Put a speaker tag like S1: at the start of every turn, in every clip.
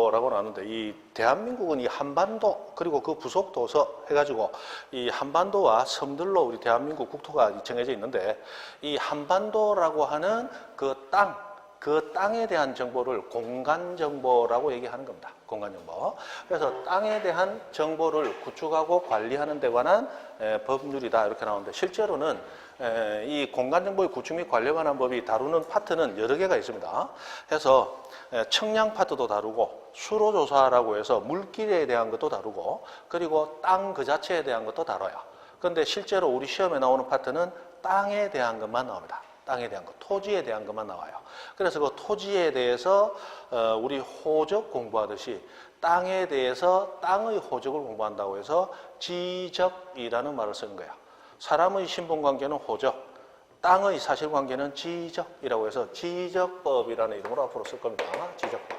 S1: 한반도라고 나누는데 이 대한민국은 이 한반도 그리고 그 부속 도서 해가지고 이 한반도와 섬들로 우리 대한민국 국토가 정해져 있는데 이 한반도라고 하는 그 땅에 대한 정보를 공간정보라고 얘기하는 겁니다. 공간정보. 그래서 땅에 대한 정보를 구축하고 관리하는 데 관한 법률이다 이렇게 나오는데 실제로는 이 공간정보의 구축 및 관리에 관한 법이 다루는 파트는 여러 개가 있습니다. 그래서 청량 파트도 다루고 수로조사라고 해서 물길에 대한 것도 다루고 그리고 땅 그 자체에 대한 것도 다뤄요. 그런데 실제로 우리 시험에 나오는 파트는 땅에 대한 것만 나옵니다. 땅에 대한 것, 토지에 대한 것만 나와요. 그래서 그 토지에 대해서 우리 호적 공부하듯이 땅에 대해서 땅의 호적을 공부한다고 해서 지적이라는 말을 쓰는 거예요. 사람의 신분관계는 호적, 땅의 사실관계는 지적이라고 해서 지적법이라는 이름으로 앞으로 쓸 겁니다. 지적법.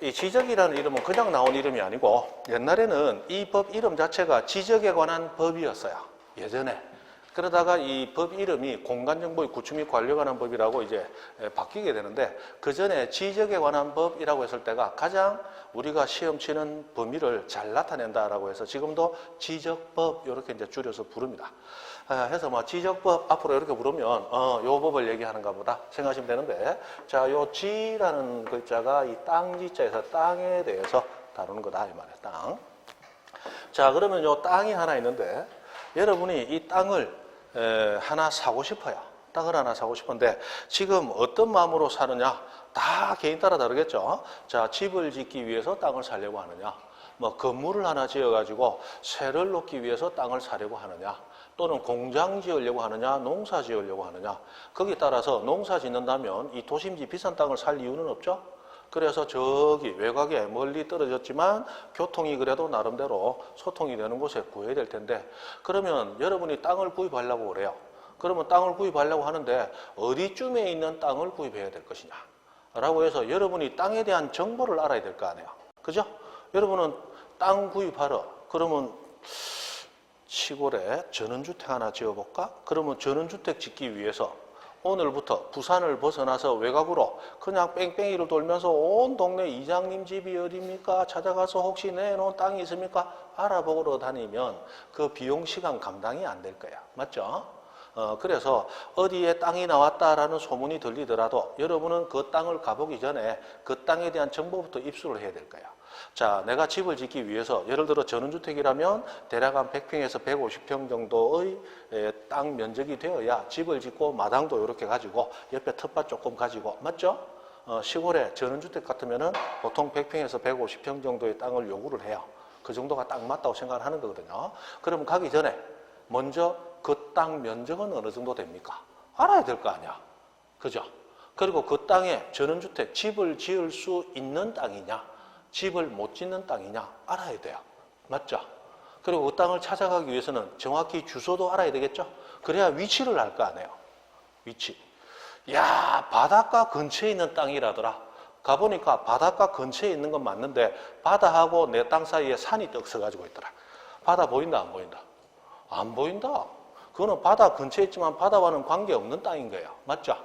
S1: 이 지적이라는 이름은 그냥 나온 이름이 아니고 옛날에는 이 법 이름 자체가 지적에 관한 법이었어요. 예전에. 그러다가 이 법 이름이 공간정보의 구축 및 관리에 관한 법이라고 이제 바뀌게 되는데 그 전에 지적에 관한 법이라고 했을 때가 가장 우리가 시험 치는 범위를 잘 나타낸다라고 해서 지금도 지적법 이렇게 이제 줄여서 부릅니다. 해서 뭐 지적법 앞으로 이렇게 부르면 요 법을 얘기하는가 보다 생각하시면 되는데 자, 요 지라는 글자가 이 땅지자에서 땅에 대해서 다루는 거다 이 말이에요. 땅. 자, 그러면 요 땅이 하나 있는데 여러분이 이 땅을 하나 사고 싶어요. 땅을 하나 사고 싶은데 지금 어떤 마음으로 사느냐? 다 개인 따라 다르겠죠. 자, 집을 짓기 위해서 땅을 사려고 하느냐? 뭐 건물을 하나 지어가지고 세를 놓기 위해서 땅을 사려고 하느냐? 또는 공장 지으려고 하느냐? 농사 지으려고 하느냐? 거기에 따라서 농사 짓는다면 이 도심지 비싼 땅을 살 이유는 없죠. 그래서 저기 외곽에 멀리 떨어졌지만 교통이 그래도 나름대로 소통이 되는 곳에 구해야 될 텐데 그러면 여러분이 땅을 구입하려고 그래요. 그러면 땅을 구입하려고 하는데 어디쯤에 있는 땅을 구입해야 될 것이냐 라고 해서 여러분이 땅에 대한 정보를 알아야 될 거 아니에요. 그죠? 여러분은 땅 구입하러 그러면 시골에 전원주택 하나 지어볼까? 그러면 전원주택 짓기 위해서 오늘부터 부산을 벗어나서 외곽으로 그냥 뺑뺑이를 돌면서 온 동네 이장님 집이 어디입니까? 찾아가서 혹시 내놓은 땅이 있습니까? 알아보러 다니면 그 비용 시간 감당이 안 될 거야. 맞죠? 그래서 어디에 땅이 나왔다라는 소문이 들리더라도 여러분은 그 땅을 가보기 전에 그 땅에 대한 정보부터 입수를 해야 될 거야. 자, 내가 집을 짓기 위해서 예를 들어 전원주택이라면 대략 한 100평에서 150평 정도의 땅 면적이 되어야 집을 짓고 마당도 이렇게 가지고 옆에 텃밭 조금 가지고 맞죠? 시골에 전원주택 같으면은 보통 100평에서 150평 정도의 땅을 요구를 해요. 그 정도가 딱 맞다고 생각을 하는 거거든요. 그러면 가기 전에 먼저 그 땅 면적은 어느 정도 됩니까? 알아야 될 거 아니야. 그죠? 그리고 그 땅에 전원주택, 집을 지을 수 있는 땅이냐, 집을 못 짓는 땅이냐 알아야 돼요. 맞죠? 그리고 그 땅을 찾아가기 위해서는 정확히 주소도 알아야 되겠죠? 그래야 위치를 알 거 아니에요. 위치. 야, 바닷가 근처에 있는 땅이라더라. 가보니까 바닷가 근처에 있는 건 맞는데 바다하고 내 땅 사이에 산이 떡 서가지고 있더라. 바다 보인다 안 보인다? 안 보인다. 그거는 바다 근처에 있지만 바다와는 관계없는 땅인 거예요. 맞죠?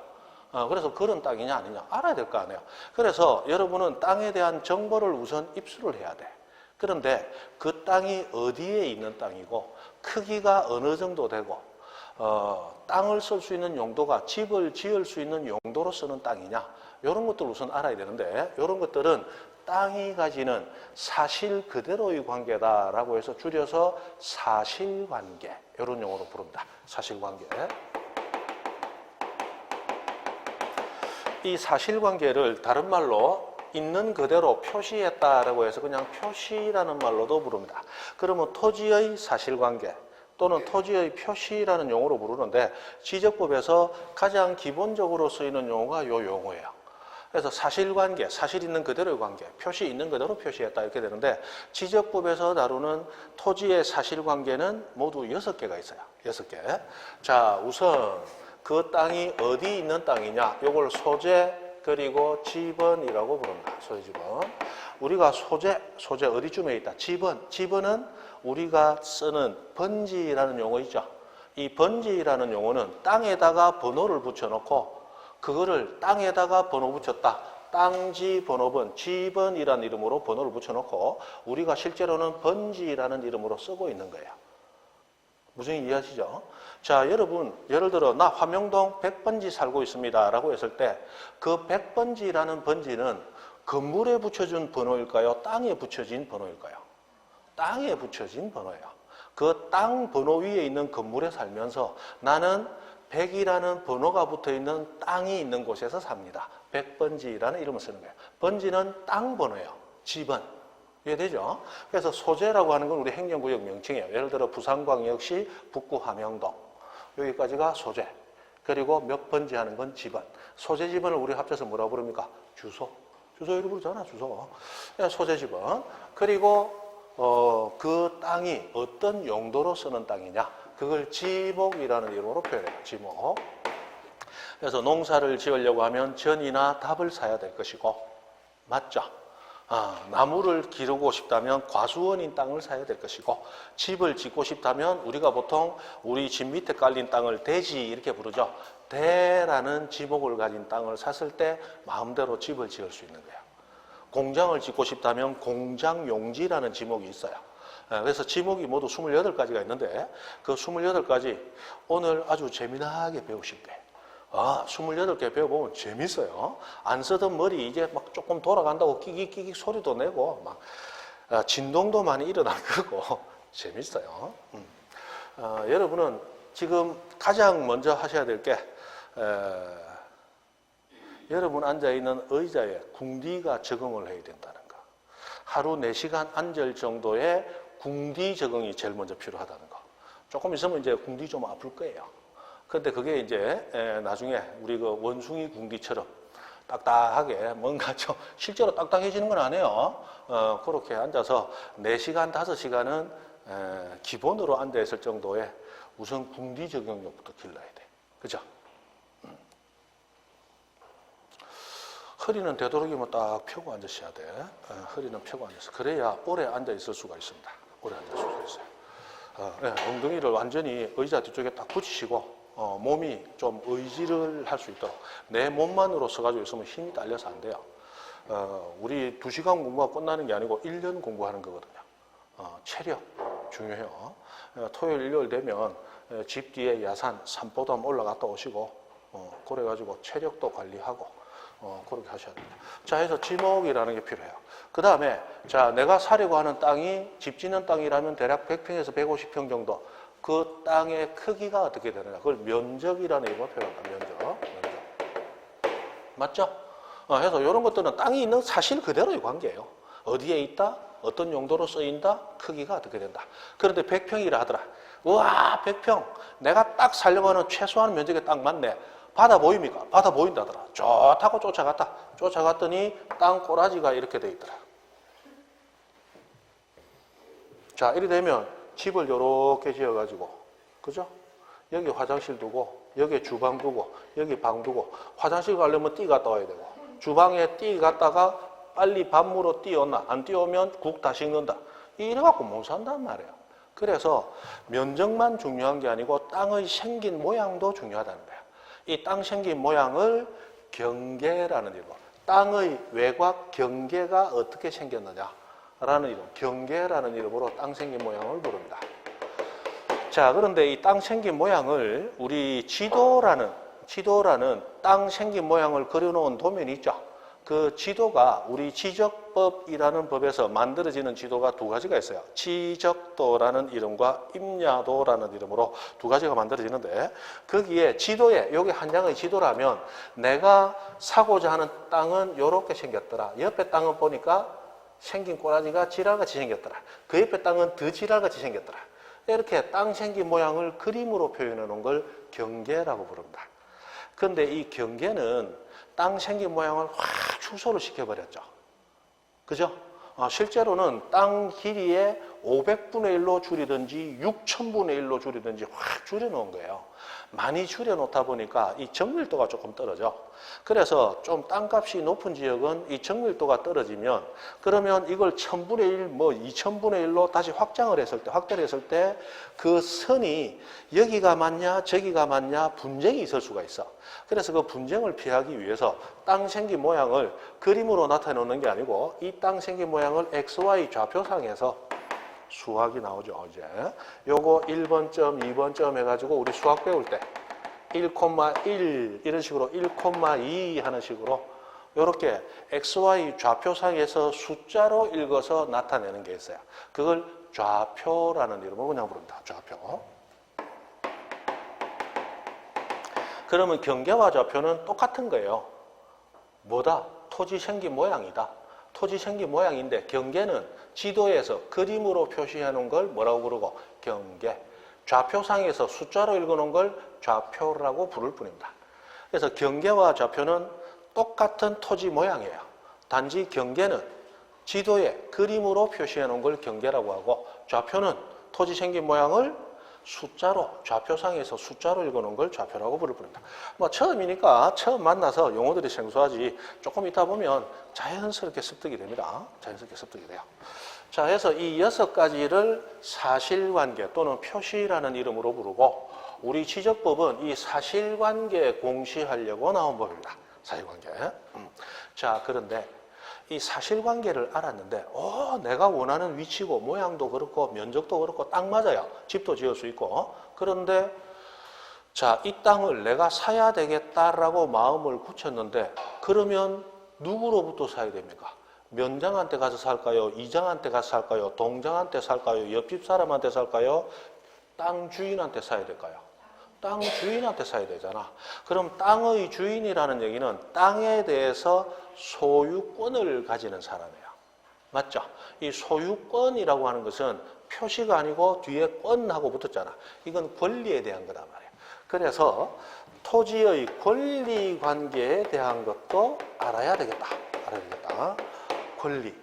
S1: 그래서 그런 땅이냐 아니냐 알아야 될 거 아니에요. 그래서 여러분은 땅에 대한 정보를 우선 입수를 해야 돼. 그런데 그 땅이 어디에 있는 땅이고 크기가 어느 정도 되고 땅을 쓸 수 있는 용도가 집을 지을 수 있는 용도로 쓰는 땅이냐 이런 것들을 우선 알아야 되는데 이런 것들은 땅이 가지는 사실 그대로의 관계다라고 해서 줄여서 사실관계 이런 용어로 부릅니다. 사실관계. 이 사실관계를 다른 말로 있는 그대로 표시했다라고 해서 그냥 표시라는 말로도 부릅니다. 그러면 토지의 사실관계 또는 토지의 표시라는 용어로 부르는데 지적법에서 가장 기본적으로 쓰이는 용어가 이 용어예요. 그래서 사실관계, 사실 있는 그대로의 관계, 표시 있는 그대로 표시했다 이렇게 되는데 지적법에서 다루는 토지의 사실관계는 모두 6개가 있어요. 6개. 자, 우선 그 땅이 어디 있는 땅이냐 이걸 소재 그리고 지번이라고 부릅니다. 소재 지번. 우리가 소재 어디쯤에 있다. 지번은 우리가 쓰는 번지라는 용어 있죠. 이 번지라는 용어는 땅에다가 번호를 붙여놓고 그거를 땅에다가 번호 붙였다. 땅지 번호번, 지번이라는 이름으로 번호를 붙여놓고 우리가 실제로는 번지라는 이름으로 쓰고 있는 거예요. 무슨 이해하시죠? 자, 여러분, 예를 들어 나 화명동 100번지 살고 있습니다 라고 했을 때 그 100번지라는 번지는 건물에 붙여준 번호일까요? 땅에 붙여진 번호일까요? 땅에 붙여진 번호예요. 그 땅 번호 위에 있는 건물에 살면서 나는 100이라는 번호가 붙어있는 땅이 있는 곳에서 삽니다. 100번지라는 이름을 쓰는 거예요. 번지는 땅 번호예요. 지번. 이해되죠? 그래서 소재라고 하는 건 우리 행정구역 명칭이에요. 예를 들어 부산광역시 북구 함영동. 여기까지가 소재. 그리고 몇 번지 하는 건 지번. 소재 지번을 우리 합쳐서 뭐라고 부릅니까? 주소. 주소 이렇게 부르잖아, 주소. 소재 지번. 그리고 그 땅이 어떤 용도로 쓰는 땅이냐. 그걸 지목이라는 이름으로 표현해요. 지목. 그래서 농사를 지으려고 하면 전이나 답을 사야 될 것이고, 맞죠? 나무를 기르고 싶다면 과수원인 땅을 사야 될 것이고, 집을 짓고 싶다면 우리가 보통 우리 집 밑에 깔린 땅을 대지 이렇게 부르죠. 대라는 지목을 가진 땅을 샀을 때 마음대로 집을 지을 수 있는 거예요. 공장을 짓고 싶다면 공장용지라는 지목이 있어요. 그래서 지목이 모두 28가지가 있는데 그 28가지 오늘 아주 재미나게 배우실 거예요. 28개 배워보면 재밌어요. 안 쓰던 머리 이제 막 조금 돌아간다고 끼익끼익 소리도 내고 막 진동도 많이 일어날 거고 재밌어요. 여러분은 지금 가장 먼저 하셔야 될 게 여러분 앉아있는 의자에 궁디가 적응을 해야 된다는 거. 하루 4시간 앉을 정도의 궁디 적응이 제일 먼저 필요하다는 거. 조금 있으면 이제 궁디 좀 아플 거예요. 근데 그게 이제 나중에 우리 그 원숭이 궁디처럼 딱딱하게 뭔가 좀 실제로 딱딱해지는 건 아니에요. 그렇게 앉아서 4시간, 5시간은 기본으로 앉아있을 정도의 우선 궁디 적응력부터 길러야 돼. 그죠? 허리는 되도록이면 딱 펴고 앉으셔야 돼. 허리는 펴고 앉아서. 그래야 오래 앉아있을 수가 있습니다. 오래 앉을 수가 있어요. 엉덩이를 완전히 의자 뒤쪽에 딱 붙이시고 몸이 좀 의지를 할 수 있도록 내 몸만으로 서가지고 있으면 힘이 딸려서 안 돼요. 우리 2시간 공부가 끝나는 게 아니고 1년 공부하는 거거든요. 체력 중요해요. 토요일, 일요일 되면 집 뒤에 야산, 산보도 한번 올라갔다 오시고 그래가지고 체력도 관리하고 그렇게 하셔야 됩니다. 자, 해서 지목이라는 게 필요해요. 그 다음에 자, 내가 사려고 하는 땅이 집 짓는 땅이라면 대략 100평에서 150평 정도. 그 땅의 크기가 어떻게 되느냐. 그걸 면적이라는 이름으로 표현합니다. 면적. 맞죠? 그래서 이런 것들은 땅이 있는 사실 그대로의 관계예요. 어디에 있다? 어떤 용도로 쓰인다? 크기가 어떻게 된다. 그런데 100평이라 하더라. 우와, 100평. 내가 딱 살려고 하는 최소한 면적에 딱 맞네. 바다 보입니까? 바다 보인다더라. 좋다고 쫓아갔다. 쫓아갔더니 땅 꼬라지가 이렇게 돼 있더라. 자, 이렇게 되면 집을 이렇게 지어가지고, 그죠? 여기 화장실 두고, 여기 주방 두고, 여기 방 두고, 화장실 가려면 띠 갔다 와야 되고, 주방에 띠 갔다가 빨리 밥물어 띠었나? 안 띠오면 국 다 식는다. 이래갖고 못 산단 말이에요. 그래서 면적만 중요한 게 아니고 땅의 생긴 모양도 중요하다는 거예요. 이 땅 생긴 모양을 경계라는 이름으로, 땅의 외곽 경계가 어떻게 생겼느냐 라는 이름, 경계라는 이름으로 땅 생긴 모양을 부릅니다. 자, 그런데 이 땅 생긴 모양을 우리 지도라는 땅 생긴 모양을 그려놓은 도면이 있죠. 그 지도가 우리 지적법이라는 법에서 만들어지는 지도가 2가지가 있어요. 지적도라는 이름과 임야도라는 이름으로 2가지가 만들어지는데 거기에 지도에 여기 한 장의 지도라면 내가 사고자 하는 땅은 이렇게 생겼더라. 옆에 땅은 보니까 생긴 꼬라지가 지랄같이 생겼더라. 그 옆에 땅은 더 지랄같이 생겼더라. 이렇게 땅 생긴 모양을 그림으로 표현해 놓은 걸 경계라고 부릅니다. 그런데 이 경계는 땅 생긴 모양을 확 축소를 시켜버렸죠. 그죠? 실제로는 땅 길이의 500분의 1로 줄이든지 6000분의 1로 줄이든지 확 줄여놓은 거예요. 많이 줄여놓다 보니까 이 정밀도가 조금 떨어져. 그래서 좀 땅값이 높은 지역은 이 정밀도가 떨어지면 그러면 이걸 1000분의 1, 뭐 2000분의 1로 다시 확장을 했을 때, 확대를 했을 때 그 선이 여기가 맞냐 저기가 맞냐 분쟁이 있을 수가 있어. 그래서 그 분쟁을 피하기 위해서 땅 생긴 모양을 그림으로 나타내는 게 아니고 이 땅 생긴 모양을 XY 좌표상에서 수학이 나오죠, 이제. 요거 1번점, 2번점 해가지고 우리 수학 배울 때 1,1 이런 식으로 1,2 하는 식으로 요렇게 XY 좌표상에서 숫자로 읽어서 나타내는 게 있어요. 그걸 좌표라는 이름으로 그냥 부릅니다. 좌표. 그러면 경계와 좌표는 똑같은 거예요. 뭐다? 토지 생긴 모양이다. 토지 생긴 모양인데 경계는 지도에서 그림으로 표시해 놓은 걸 뭐라고 부르고 경계. 좌표상에서 숫자로 읽어 놓은 걸 좌표라고 부를 뿐입니다. 그래서 경계와 좌표는 똑같은 토지 모양이에요. 단지 경계는 지도에 그림으로 표시해 놓은 걸 경계라고 하고 좌표는 토지 생긴 모양을 숫자로 좌표상에서 숫자로 읽어놓은 걸 좌표라고 부를 뿐입니다. 뭐 처음이니까 처음 만나서 용어들이 생소하지 조금 있다 보면 자연스럽게 습득이 됩니다. 자연스럽게 습득이 돼요. 자, 그래서 이 6가지를 사실관계 또는 표시라는 이름으로 부르고 우리 지적법은 이 사실관계 공시하려고 나온 법입니다. 사실관계. 자, 그런데 이 사실관계를 알았는데 내가 원하는 위치고 모양도 그렇고 면적도 그렇고 딱 맞아요. 집도 지을 수 있고. 그런데 자, 이 땅을 내가 사야 되겠다라고 마음을 굳혔는데 그러면 누구로부터 사야 됩니까? 면장한테 가서 살까요? 이장한테 가서 살까요? 동장한테 살까요? 옆집 사람한테 살까요? 땅 주인한테 사야 될까요? 땅 주인한테 사야 되잖아. 그럼 땅의 주인이라는 얘기는 땅에 대해서 소유권을 가지는 사람이에요. 맞죠? 이 소유권이라고 하는 것은 표시가 아니고 뒤에 권하고 붙었잖아. 이건 권리에 대한 거단 말이에요. 그래서 토지의 권리 관계에 대한 것도 알아야 되겠다. 알아야 되겠다. 권리.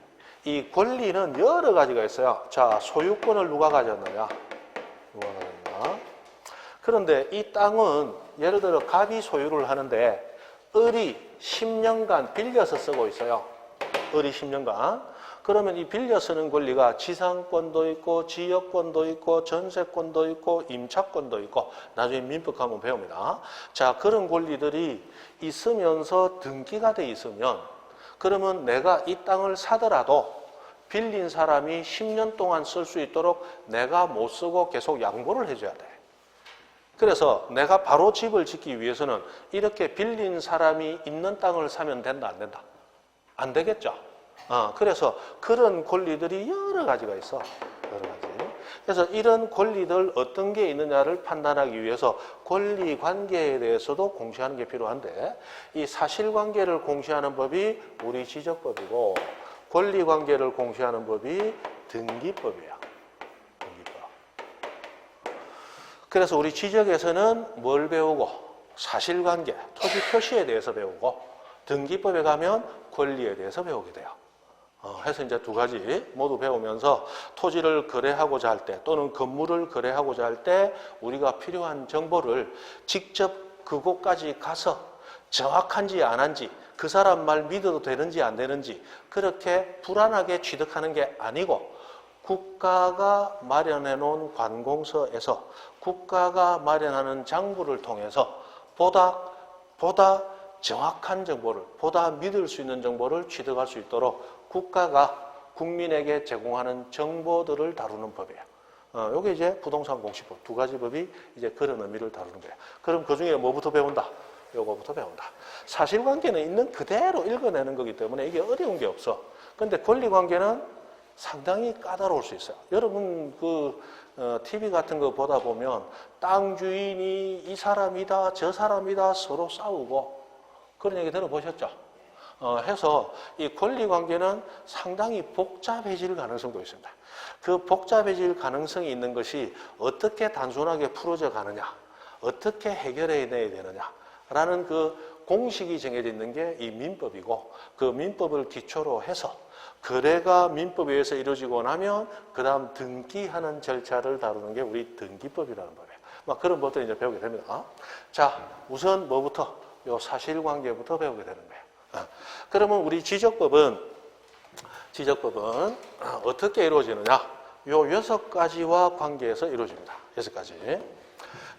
S1: 이 권리는 여러 가지가 있어요. 자, 소유권을 누가 가졌느냐? 누가 가졌느냐? 그런데 이 땅은 예를 들어 갑이 소유를 하는데 을이 10년간 빌려서 쓰고 있어요. 을이 10년간. 그러면 이 빌려 쓰는 권리가 지상권도 있고 지역권도 있고 전세권도 있고 임차권도 있고 나중에 민법 한번 배웁니다. 자, 그런 권리들이 있으면서 등기가 돼 있으면 그러면 내가 이 땅을 사더라도 빌린 사람이 10년 동안 쓸 수 있도록 내가 못 쓰고 계속 양보를 해줘야 돼. 그래서 내가 바로 집을 짓기 위해서는 이렇게 빌린 사람이 있는 땅을 사면 된다, 안 된다? 안 되겠죠? 그래서 그런 권리들이 여러 가지가 있어. 여러 가지. 그래서 이런 권리들 어떤 게 있느냐를 판단하기 위해서 권리 관계에 대해서도 공시하는 게 필요한데 이 사실관계를 공시하는 법이 우리 지적법이고 권리 관계를 공시하는 법이 등기법이에요. 등기법. 그래서 우리 지적에서는 뭘 배우고 사실관계, 토지 표시에 대해서 배우고 등기법에 가면 권리에 대해서 배우게 돼요. 해서 이제 두 가지 모두 배우면서 토지를 거래하고자 할 때 또는 건물을 거래하고자 할 때 우리가 필요한 정보를 직접 그곳까지 가서 정확한지 안 한지 그 사람 말 믿어도 되는지 안 되는지 그렇게 불안하게 취득하는 게 아니고 국가가 마련해 놓은 관공서에서 국가가 마련하는 장부를 통해서 보다 정확한 정보를, 보다 믿을 수 있는 정보를 취득할 수 있도록 국가가 국민에게 제공하는 정보들을 다루는 법이에요. 이게 이제 부동산 공시법 두 가지 법이 이제 그런 의미를 다루는 거예요. 그럼 그 중에 뭐부터 배운다? 요거부터 배운다. 사실관계는 있는 그대로 읽어내는 거기 때문에 이게 어려운 게 없어. 근데 권리관계는 상당히 까다로울 수 있어요. 여러분 TV 같은 거 보다 보면 땅 주인이 이 사람이다 저 사람이다 서로 싸우고 그런 얘기 들어보셨죠? 해서 이 권리관계는 상당히 복잡해질 가능성도 있습니다. 그 복잡해질 가능성이 있는 것이 어떻게 단순하게 풀어져 가느냐, 어떻게 해결해 내야 되느냐 라는 그 공식이 정해져 있는 게 이 민법이고 그 민법을 기초로 해서 거래가 민법에 의해서 이루어지고 나면 그 다음 등기하는 절차를 다루는 게 우리 등기법이라는 법이에요. 막 그런 법들을 이제 배우게 됩니다. 자, 우선 뭐부터? 요 사실관계부터 배우게 되는 거예요. 그러면 우리 지적법은 어떻게 이루어지느냐? 요 6가지와 관계해서 이루어집니다. 6가지.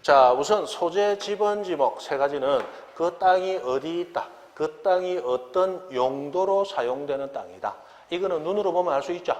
S1: 자, 우선 소재, 지번, 지목 3가지는 그 땅이 어디 있다. 그 땅이 어떤 용도로 사용되는 땅이다. 이거는 눈으로 보면 알 수 있죠?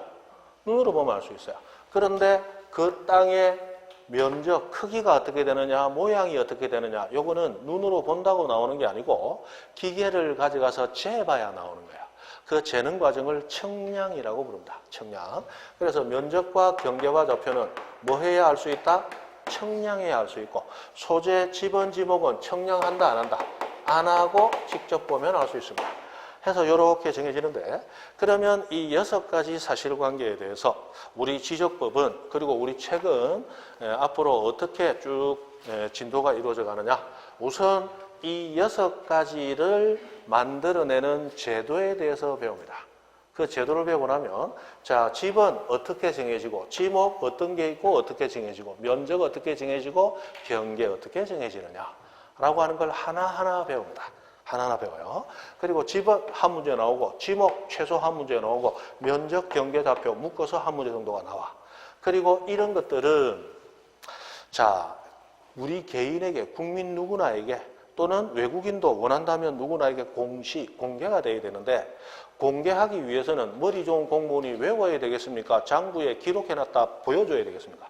S1: 눈으로 보면 알 수 있어요. 그런데 그 땅의 면적, 크기가 어떻게 되느냐, 모양이 어떻게 되느냐, 요거는 눈으로 본다고 나오는 게 아니고 기계를 가져가서 재봐야 나오는 거예요. 그 재는 과정을 청량이라고 부릅니다. 청량. 그래서 면적과 경계와 좌표는 뭐 해야 알 수 있다? 청량해야 알 수 있고, 소재, 지번, 지목은 청량한다, 안 한다? 안 하고 직접 보면 알 수 있습니다. 해서 이렇게 정해지는데, 그러면 이 6가지 사실관계에 대해서 우리 지적법은, 그리고 우리 책은 앞으로 어떻게 쭉 진도가 이루어져 가느냐. 우선 이 6가지를 만들어내는 제도에 대해서 배웁니다. 그 제도를 배우고 나면, 자, 지번 어떻게 정해지고, 지목 어떤 게 있고 어떻게 정해지고, 면적 어떻게 정해지고, 경계 어떻게 정해지느냐라고 하는 걸 하나하나 배웁니다. 하나하나 배워요. 그리고 지번 한 문제 나오고, 지목 최소 한 문제 나오고, 면적, 경계, 좌표 묶어서 한 문제 정도가 나와. 그리고 이런 것들은, 자, 우리 개인에게, 국민 누구나에게, 또는 외국인도 원한다면 누구나에게 공개가 돼야 되는데, 공개하기 위해서는 머리 좋은 공무원이 외워야 되겠습니까? 장부에 기록해놨다 보여줘야 되겠습니까?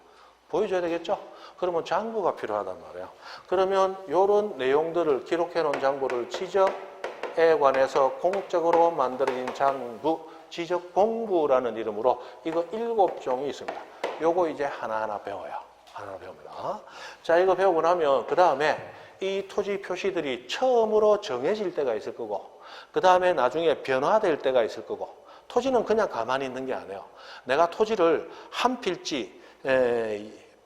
S1: 보여줘야 되겠죠? 그러면 장부가 필요하단 말이에요. 그러면 이런 내용들을 기록해놓은 장부를 지적에 관해서 공적으로 만들어진 장부, 지적공부라는 이름으로 이거 7종이 있습니다. 요거 이제 하나하나 배워요. 하나하나 배웁니다. 자, 이거 배우고 나면 그 다음에 이 토지 표시들이 처음으로 정해질 때가 있을 거고, 그 다음에 나중에 변화될 때가 있을 거고, 토지는 그냥 가만히 있는 게 아니에요. 내가 토지를 한 필지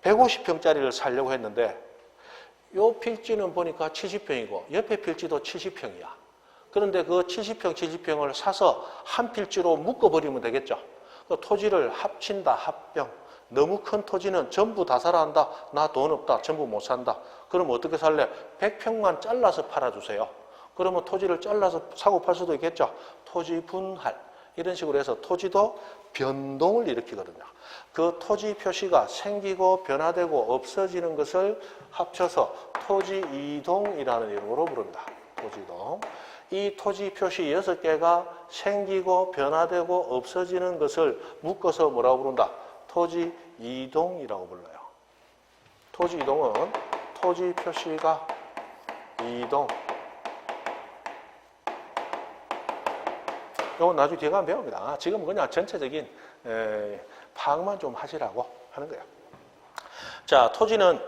S1: 150평짜리를 살려고 했는데, 요 필지는 보니까 70평이고 옆에 필지도 70평이야. 그런데 그 70평을 사서 한 필지로 묶어버리면 되겠죠. 그 토지를 합친다, 합병. 너무 큰 토지는 전부 다 사라 한다. 나 돈 없다. 전부 못 산다. 그럼 어떻게 살래? 100평만 잘라서 팔아주세요. 그러면 토지를 잘라서 사고 팔 수도 있겠죠. 토지 분할. 이런 식으로 해서 토지도 변동을 일으키거든요. 그 토지 표시가 생기고 변화되고 없어지는 것을 합쳐서 토지 이동이라는 이름으로 부릅니다. 토지 이동. 이 토지 표시 6개가 생기고 변화되고 없어지는 것을 묶어서 뭐라고 부른다? 토지 이동이라고 불러요. 토지 이동은 토지 표시가 이동. 이건 나중에 뒤에 가면 배웁니다. 지금 그냥 전체적인 파악만 좀 하시라고 하는 거예요. 자, 토지는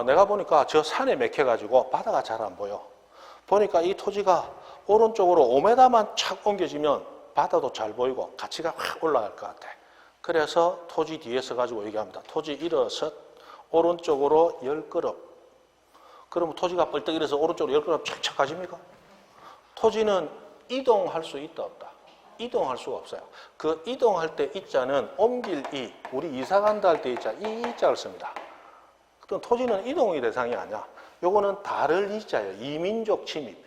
S1: 내가 보니까 저 산에 맥혀가지고 바다가 잘 안 보여. 보니까 이 토지가 오른쪽으로 5m만 착 옮겨지면 바다도 잘 보이고 가치가 확 올라갈 것 같아. 그래서 토지 뒤에 서가지고 얘기합니다. 토지 일어서 오른쪽으로 10걸음. 그러면 토지가 벌떡 일어서 오른쪽으로 10걸음 착착 가집니까? 토지는 이동할 수 있다 없다? 이동할 수가 없어요. 그 이동할 때 이자는 옮길 이, 우리 이사 간다 할 때 이자, 이 이자를 씁니다. 그럼 토지는 이동의 대상이 아니야. 요거는 다를 이자예요. 이민족 침입.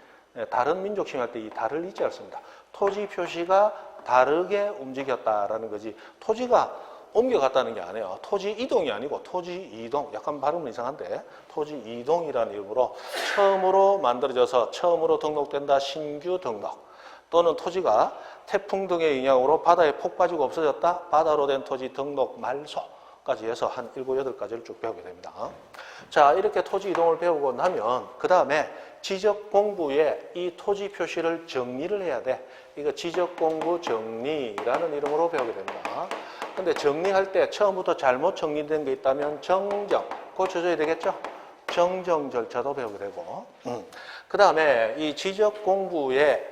S1: 다른 민족 침입할 때 이 다를 이자를 씁니다. 토지 표시가 다르게 움직였다라는 거지. 토지가 옮겨갔다는 게 아니에요. 토지 이동이 아니고 토지 이동. 약간 발음은 이상한데 토지 이동이라는 이름으로 처음으로 만들어져서 처음으로 등록된다. 신규 등록. 또는 토지가 태풍 등의 영향으로 바다에 폭 빠지고 없어졌다. 바다로 된 토지 등록 말소까지 해서 한 7, 8가지를 쭉 배우게 됩니다. 자, 이렇게 토지 이동을 배우고 나면 그 다음에 지적 공부에 이 토지 표시를 정리를 해야 돼. 이거 지적 공부 정리라는 이름으로 배우게 됩니다. 근데 정리할 때 처음부터 잘못 정리된 게 있다면 정정, 고쳐줘야 되겠죠? 정정 절차도 배우게 되고. 그 다음에 이 지적 공부에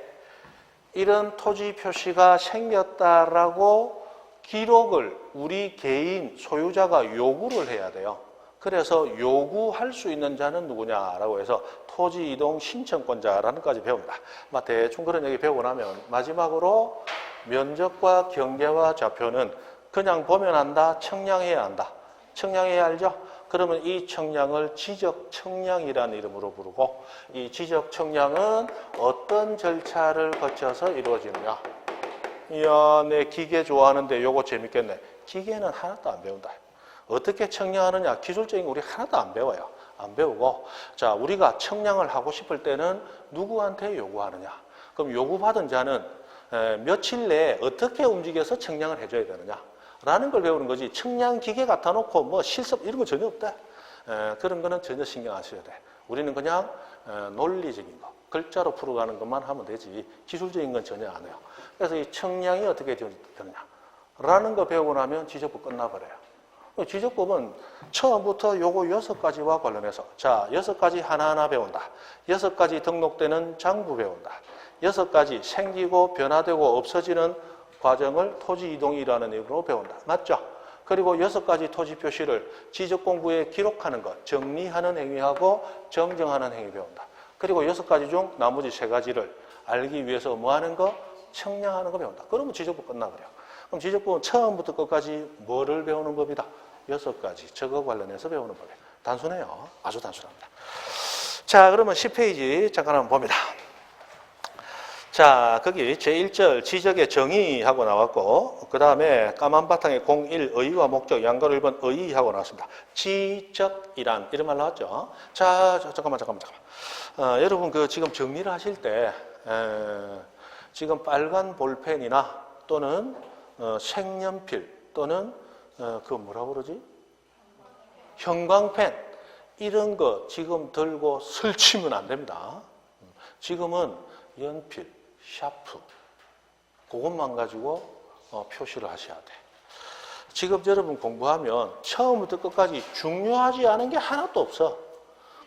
S1: 이런 토지 표시가 생겼다라고 기록을 우리 개인 소유자가 요구를 해야 돼요. 그래서 요구할 수 있는 자는 누구냐라고 해서 토지 이동 신청권자라는 것까지 배웁니다. 대충 그런 얘기 배우고 나면 마지막으로 면적과 경계와 좌표는 그냥 보면 한다, 청량해야 한다. 청량해야 알죠? 그러면 이 청량을 지적 청량이라는 이름으로 부르고 이 지적 청량은 어떤 절차를 거쳐서 이루어지느냐. 이야, 내 기계 좋아하는데 요거 재밌겠네. 기계는 하나도 안 배운다. 어떻게 청량하느냐, 기술적인 거 우리 하나도 안 배워요. 안 배우고, 자, 우리가 청량을 하고 싶을 때는 누구한테 요구하느냐. 그럼 요구받은 자는 며칠 내에 어떻게 움직여서 청량을 해줘야 되느냐. 라는 걸 배우는 거지. 청량 기계 갖다 놓고 뭐 실습 이런 거 전혀 없다. 그런 거는 전혀 신경 안 써야 돼. 우리는 그냥 논리적인 거, 글자로 풀어가는 것만 하면 되지. 기술적인 건 전혀 안 해요. 그래서 이 청량이 어떻게 되느냐. 라는 거 배우고 나면 지적법 끝나버려요. 지적법은 처음부터 요거 6가지와 관련해서 자, 6가지 하나하나 배운다. 6가지 등록되는 장부 배운다. 6가지 생기고 변화되고 없어지는 과정을 토지 이동이라는 이름으로 배운다. 맞죠? 그리고 6가지 토지 표시를 지적 공부에 기록하는 것, 정리하는 행위하고 정정하는 행위 배운다. 그리고 6가지 중 나머지 3가지를 알기 위해서 뭐 하는 거? 청량하는 거 배운다. 그러면 지적법 끝나버려. 그럼 지적법은 처음부터 끝까지 뭐를 배우는 법이다? 6가지. 저거 관련해서 배우는 법이에요. 단순해요. 아주 단순합니다. 자, 그러면 10페이지 잠깐 한번 봅니다. 자, 거기 제1절 지적의 정의하고 나왔고, 그 다음에 까만 바탕에 01 의의와 목적, 양가로 1번 의의하고 나왔습니다. 지적이란 이런 말 나왔죠. 자, 잠깐만. 여러분 지금 정리를 하실 때 지금 빨간 볼펜이나 또는 색연필 또는 뭐라고 그러지? 형광펜 이런 거 지금 들고 설치면 안 됩니다. 지금은 연필, 샤프 그것만 가지고 표시를 하셔야 돼. 지금 여러분 공부하면 처음부터 끝까지 중요하지 않은 게 하나도 없어.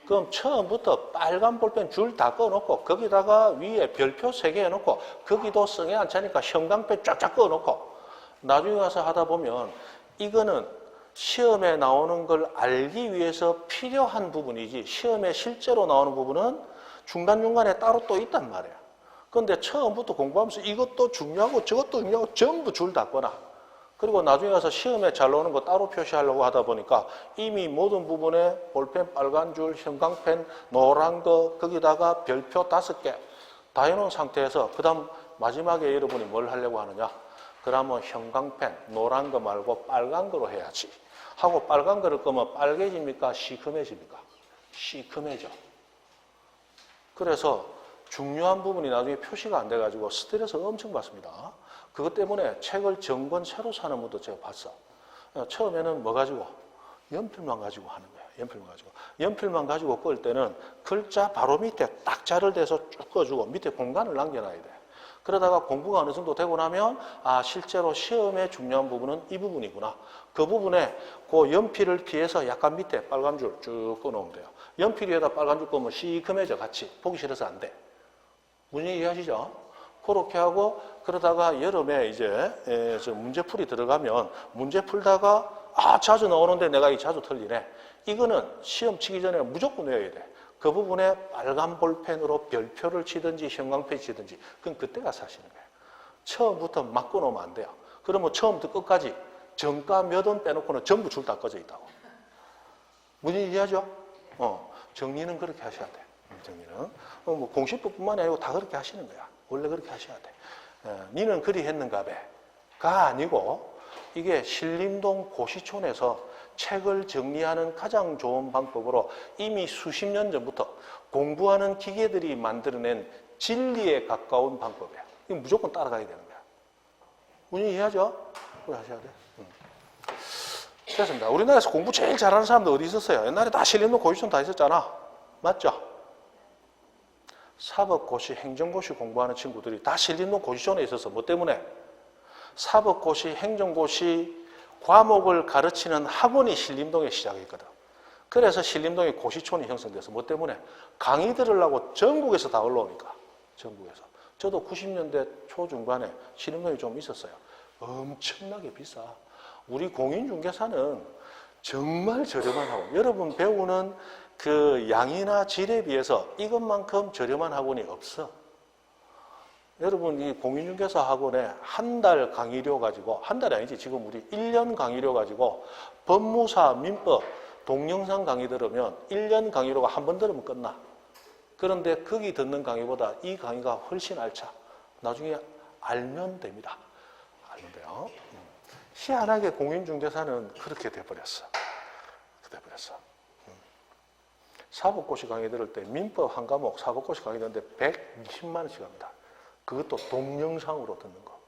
S1: 그럼 처음부터 빨간 볼펜 줄 다 꺼놓고 거기다가 위에 별표 3개 해놓고 거기도 성에 안 차니까 형광펜 쫙쫙 꺼놓고 나중에 가서 하다 보면 이거는 시험에 나오는 걸 알기 위해서 필요한 부분이지 시험에 실제로 나오는 부분은 중간중간에 따로 또 있단 말이야. 그런데 처음부터 공부하면서 이것도 중요하고 저것도 중요하고 전부 줄 다 꺼놔. 그리고 나중에 가서 시험에 잘 나오는 거 따로 표시하려고 하다 보니까 이미 모든 부분에 볼펜 빨간 줄, 형광펜 노란 거 거기다가 별표 5개 다 해놓은 상태에서 그 다음 마지막에 여러분이 뭘 하려고 하느냐. 그러면 형광펜 노란 거 말고 빨간 거로 해야지 하고 빨간 거를 끄면 빨개집니까? 시커매집니까? 시커매져. 그래서 중요한 부분이 나중에 표시가 안 돼가지고 스트레스 엄청 받습니다. 그것 때문에 책을 정권 새로 사는 분도 제가 봤어. 처음에는 뭐 가지고? 연필만 가지고 하는 거예요. 연필만 가지고. 연필만 가지고 끌 때는 글자 바로 밑에 딱 자를 대서 쭉 꺼주고 밑에 공간을 남겨놔야 돼. 그러다가 공부가 어느 정도 되고 나면 실제로 시험에 중요한 부분은 이 부분이구나. 그 부분에 그 연필을 피해서 약간 밑에 빨간 줄 쭉 꺼놓으면 돼요. 연필 위에다 빨간 줄 꺼면 시커매져 같이. 보기 싫어서 안 돼. 무슨 얘기 하시죠? 그렇게 하고 그러다가 여름에 이제 문제풀이 들어가면 문제 풀다가 자주 나오는데 내가 이 자주 틀리네. 이거는 시험 치기 전에 무조건 외워야 돼. 그 부분에 빨간 볼펜으로 별표를 치든지 형광펜 치든지 그건 그때 가서 하시는 거예요. 처음부터 막 꺼놓으면 안 돼요. 그러면 처음부터 끝까지 정가 몇 원 빼놓고는 전부 줄 다 꺼져 있다고. 무슨 얘기하죠? 정리는 그렇게 하셔야 돼. 정리는. 뭐 공시법뿐만이 아니고 다 그렇게 하시는 거야. 원래 그렇게 하셔야 돼. 니는 그리 했는가 가 아니고 이게 신림동 고시촌에서 책을 정리하는 가장 좋은 방법으로 이미 수십 년 전부터 공부하는 기계들이 만들어낸 진리에 가까운 방법이야. 이거 무조건 따라가야 되는 거야. 무슨 이해하죠? 그걸 하셔야 돼. 됐습니다. 우리나라에서 공부 제일 잘하는 사람들 어디 있었어요? 옛날에 다 신림동 고시촌 다 있었잖아. 맞죠? 사법고시, 행정고시 공부하는 친구들이 다 신림동 고시촌에 있었어. 뭐 때문에? 사법고시, 행정고시 과목을 가르치는 학원이 신림동에 시작했거든. 그래서 신림동에 고시촌이 형성돼서 뭐 때문에? 강의 들으려고 전국에서 다 올라오니까. 전국에서. 저도 90년대 초중반에 신림동에 좀 있었어요. 엄청나게 비싸. 우리 공인중개사는 정말 저렴한 학원. 여러분 배우는 그 양이나 질에 비해서 이것만큼 저렴한 학원이 없어. 여러분 이 공인중개사 학원에 한 달 강의료 가지고, 한 달이 아니지, 지금 우리 1년 강의료 가지고 법무사, 민법, 동영상 강의 들으면 1년 강의료가 한 번 들으면 끝나. 그런데 거기 듣는 강의보다 이 강의가 훨씬 알차. 나중에 알면 됩니다. 알면 돼요. 희한하게 공인중개사는 그렇게 돼버렸어. 돼버렸어. 사법고시 강의 들을 때 민법 한 과목 사법고시 강의 듣는데 120만 원씩 합니다. 그것도 동영상으로 듣는 거.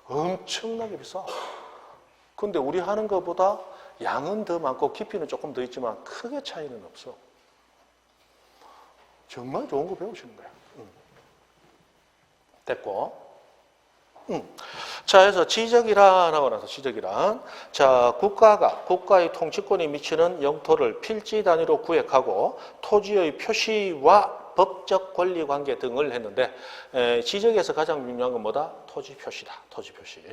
S1: 엄청나게 비싸. 근데 우리 하는 것보다 양은 더 많고 깊이는 조금 더 있지만 크게 차이는 없어. 정말 좋은 거 배우시는 거야. 됐고. 자, 그래서 지적이란 하고 나서 지적이란. 자, 국가의 통치권이 미치는 영토를 필지 단위로 구획하고 토지의 표시와 법적 권리 관계 등을 했는데, 지적에서 가장 중요한 건 뭐다? 토지 표시다. 토지 표시.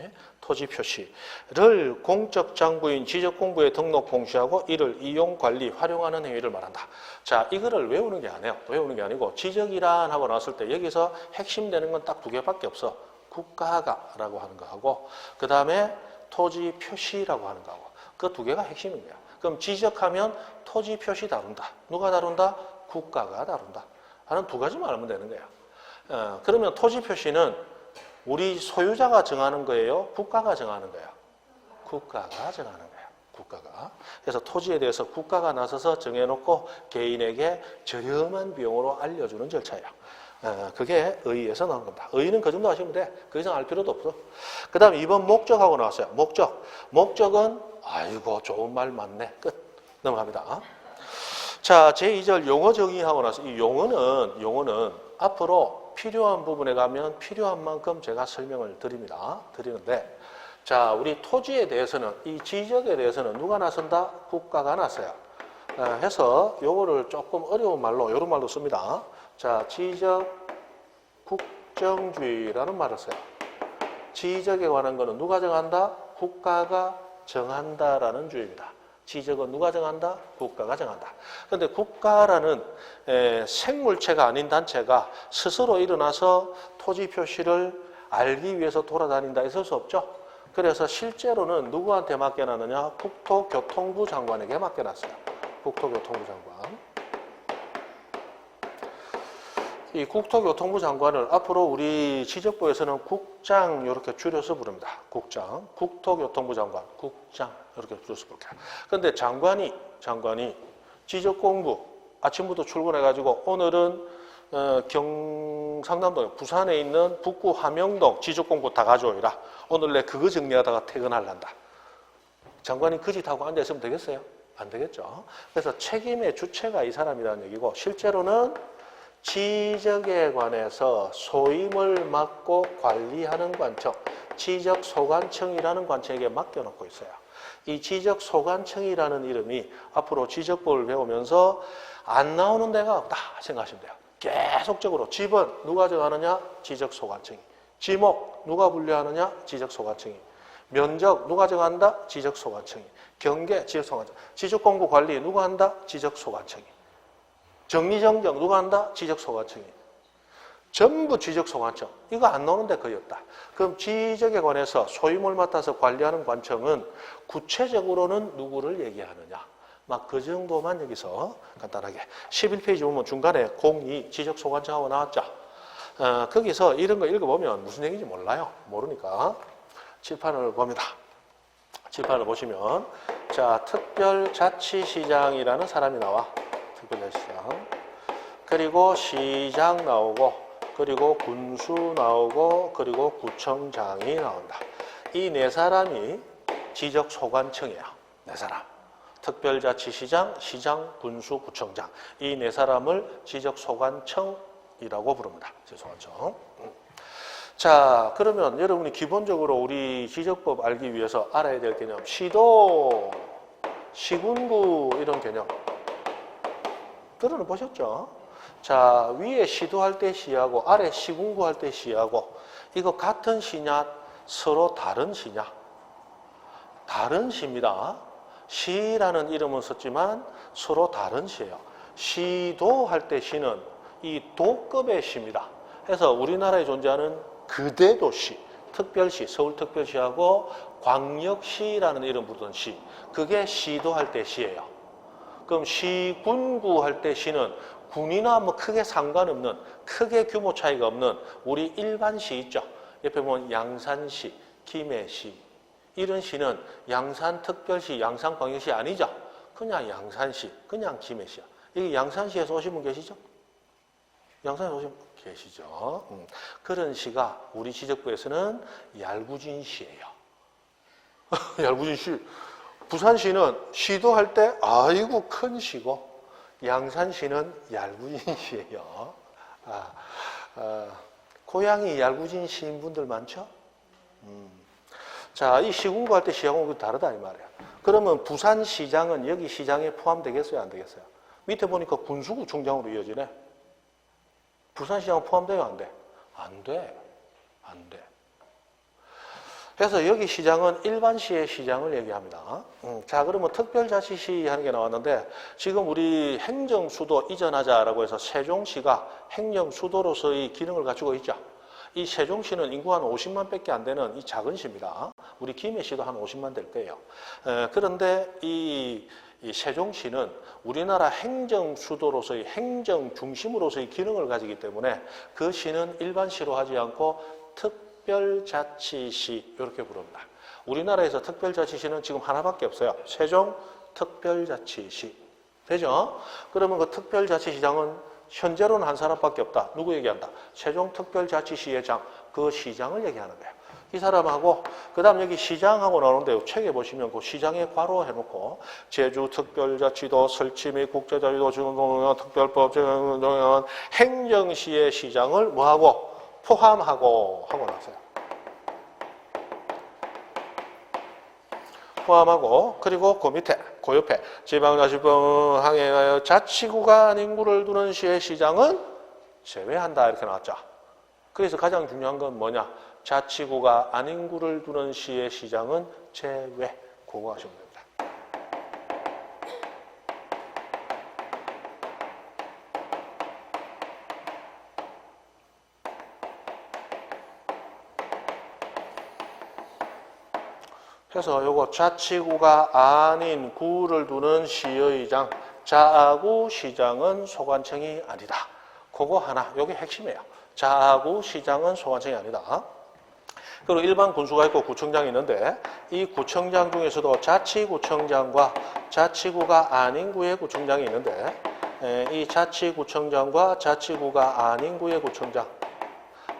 S1: 토지 표시를 공적 장부인 지적공부에 등록 공시하고 이를 이용, 관리, 활용하는 행위를 말한다. 자, 이거를 외우는 게 아니에요. 외우는 게 아니고 지적이란 하고 나왔을 때 여기서 핵심되는 건 딱 두 개밖에 없어. 국가가라고 하는 거하고 그 다음에 토지 표시라고 하는 거하고 그 두 개가 핵심인 거야. 그럼 지적하면 토지 표시 다룬다. 누가 다룬다? 국가가 다룬다. 하는 두 가지만 알면 되는 거야. 그러면 토지 표시는 우리 소유자가 정하는 거예요? 국가가 정하는 거야? 국가가 정하는 거야. 국가가. 그래서 토지에 대해서 국가가 나서서 정해놓고 개인에게 저렴한 비용으로 알려주는 절차예요. 그게 의의에서 나오는 겁니다. 의의는 그 정도 하시면 돼. 그 이상 알 필요도 없어. 그 다음 2번 목적하고 나왔어요. 목적은 아이고 좋은 말 많네. 끝. 넘어갑니다. 자, 제2절 용어 정의하고 나서 이 용어는 앞으로 필요한 부분에 가면 필요한 만큼 제가 설명을 드리는데, 자, 우리 토지에 대해서는, 이 지적에 대해서는 누가 나선다? 국가가 나서요. 해서 요거를 조금 어려운 말로, 요런 말로 씁니다. 자, 지적 국정주의라는 말을 써요. 지적에 관한 거는 누가 정한다? 국가가 정한다라는 주의입니다. 지적은 누가 정한다? 국가가 정한다. 그런데 국가라는 생물체가 아닌 단체가 스스로 일어나서 토지 표시를 알기 위해서 돌아다닌다 있을 수 없죠. 그래서 실제로는 누구한테 맡겨놨느냐? 국토교통부 장관에게 맡겨놨어요. 국토교통부 장관. 이 국토교통부 장관을 앞으로 우리 지적부에서는 국장 이렇게 줄여서 부릅니다. 국장, 국토교통부 장관, 국장 이렇게 줄여서 부를게요. 그런데 장관이 지적공부 아침부터 출근해가지고 오늘은 경상남도 부산에 있는 북구 함영동 지적공부 다 가져오라. 오늘 내 그거 정리하다가 퇴근하란다. 장관이 그 짓 하고 앉아있으면 되겠어요? 안 되겠죠. 그래서 책임의 주체가 이 사람이라는 얘기고 실제로는 지적에 관해서 소임을 맡고 관리하는 관청, 지적소관청이라는 관청에게 맡겨놓고 있어요. 이 지적소관청이라는 이름이 앞으로 지적법을 배우면서 안 나오는 데가 없다 생각하시면 돼요. 계속적으로 집은 누가 정하느냐? 지적소관청이. 지목 누가 분류하느냐? 지적소관청이. 면적 누가 정한다? 지적소관청이. 경계 지적소관청. 지적공부 관리 누가 한다? 지적소관청이. 정리정정 누가 한다? 지적소관청이. 전부 지적소관청. 이거 안 나오는데 거의 없다. 그럼 지적에 관해서 소임을 맡아서 관리하는 관청은 구체적으로는 누구를 얘기하느냐. 막 그 정도만 여기서 간단하게. 11페이지 보면 중간에 02 지적소관청하고 나왔죠. 거기서 이런 거 읽어보면 무슨 얘기인지 몰라요. 모르니까. 칠판을 봅니다. 칠판을 보시면 자, 특별자치시장이라는 사람이 나와. 특별자치시장. 그리고 시장 나오고 그리고 군수 나오고 그리고 구청장이 나온다. 이 네 사람이 지적소관청이에요. 네 사람. 특별자치시장, 시장, 군수, 구청장. 이 네 사람을 지적소관청이라고 부릅니다. 지적소관청. 자, 그러면 여러분이 기본적으로 우리 지적법 알기 위해서 알아야 될 개념. 시도, 시군구 이런 개념. 들어보셨죠? 자, 위에 시도할 때 시하고 아래 시군구 할 때 시하고 이거 같은 시냐 서로 다른 시냐? 다른 시입니다. 시라는 이름은 썼지만 서로 다른 시예요. 시도 할 때 시는 이 도급의 시입니다. 그래서 우리나라에 존재하는 그대도시, 특별시, 서울특별시하고 광역시라는 이름 부르던 시, 그게 시도 할 때 시예요. 그럼 시군구 할 때 시는 군이나 뭐 크게 상관없는, 크게 규모 차이가 없는 우리 일반 시 있죠. 옆에 보면 양산시, 김해시, 이런 시는 양산특별시, 양산광역시 아니죠. 그냥 양산시, 그냥 김해시야. 여기 양산시에서 오신 분 계시죠? 양산에 오신 분 계시죠? 그런 시가 우리 지적부에서는 얄구진시예요. 얄구진시. 부산시는 시도 할 때 아이고 큰 시고, 양산시는 얄구진시예요. 고향이 얄구진 시인 분들 많죠? 자, 이 시군구 할 때 시하고 다르다 이 말이야. 그러면 부산시장은 여기 시장에 포함되겠어요, 안 되겠어요? 밑에 보니까 군수구청장으로 이어지네. 부산시장 포함돼요, 안 돼? 안 돼. 안 돼. 그래서 여기 시장은 일반시의 시장을 얘기합니다. 자, 그러면 특별자치시 하는 게 나왔는데, 지금 우리 행정수도 이전하자라고 해서 세종시가 행정수도로서의 기능을 갖추고 있죠. 이 세종시는 인구가 한 50만 밖에 안 되는 이 작은 시입니다. 우리 김해시도 한 50만 될 거예요. 그런데 이 세종시는 우리나라 행정수도로서의 행정중심으로서의 기능을 가지기 때문에 그 시는 일반시로 하지 않고 특별자치시 이렇게 부릅니다. 우리나라에서 특별자치시는 지금 하나밖에 없어요. 세종특별자치시. 되죠? 그러면 그 특별자치시장은 현재로는 한 사람밖에 없다. 누구 얘기한다? 세종특별자치시의장, 그 시장을 얘기하는 거예요. 이 사람하고 그 다음 여기 시장하고 나오는데 책에 보시면 그 시장에 괄호 해놓고 제주특별자치도 설치 및 국제자유도 지원공연 특별법 지원 행정시의 시장을 뭐하고 포함하고 하고 나서요. 포함하고 그리고 그 밑에 그 옆에 지방자치법 항해하여 자치구가 아닌 인구를 두는 시의 시장은 제외한다 이렇게 나왔죠. 그래서 가장 중요한 건 뭐냐? 자치구가 아닌 인구를 두는 시의 시장은 제외. 그거 하시면 됩니다. 그래서 요거 자치구가 아닌 구를 두는 시의 장, 자구 시장은 소관청이 아니다. 그거 하나, 요게 핵심이에요. 자구 시장은 소관청이 아니다. 그리고 일반 군수가 있고 구청장이 있는데 이 구청장 중에서도 자치구청장과 자치구가 아닌 구의 구청장이 있는데 이 자치구청장과 자치구가 아닌 구의 구청장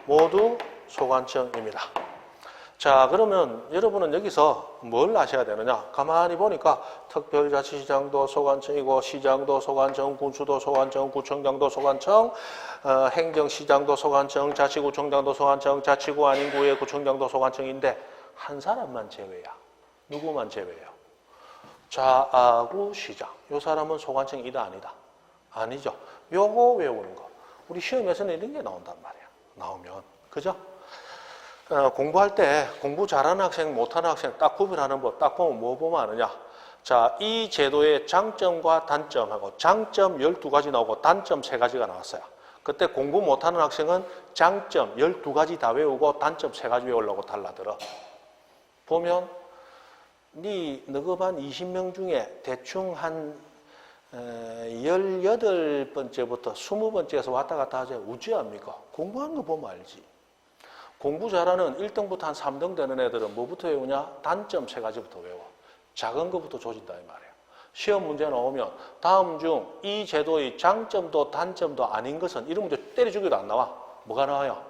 S1: 모두 소관청입니다. 자, 그러면 여러분은 여기서 뭘 아셔야 되느냐? 가만히 보니까 특별자치시장도 소관청이고 시장도 소관청, 군수도 소관청, 구청장도 소관청, 행정시장도 소관청, 자치구청장도 소관청, 자치구 아닌 구의 구청장도 소관청인데 한 사람만 제외야. 누구만 제외예요? 자구시장. 요 사람은 소관청이다 아니다? 아니죠. 요거 외우는 거. 우리 시험에서는 이런 게 나온단 말이야. 나오면. 그죠? 공부할 때 공부 잘하는 학생, 못하는 학생 딱 구별하는 법, 딱 보면 뭐 보면 아느냐. 자, 이 제도의 장점과 단점하고 장점 12가지 나오고 단점 3가지가 나왔어요. 그때 공부 못하는 학생은 장점 12가지 다 외우고 단점 3가지 외우려고 달라들어. 보면 너가 반 20명 중에 대충 한 18번째부터 20번째에서 왔다 갔다 하지 우찌합니까? 공부하는 거 보면 알지. 공부 잘하는 1등부터 한 3등 되는 애들은 뭐부터 외우냐? 단점 3가지부터 외워. 작은 것부터 조진다 이 말이에요. 시험 문제 나오면 다음 중 이 제도의 장점도 단점도 아닌 것은 이런 문제 때려주기도 안 나와. 뭐가 나와요?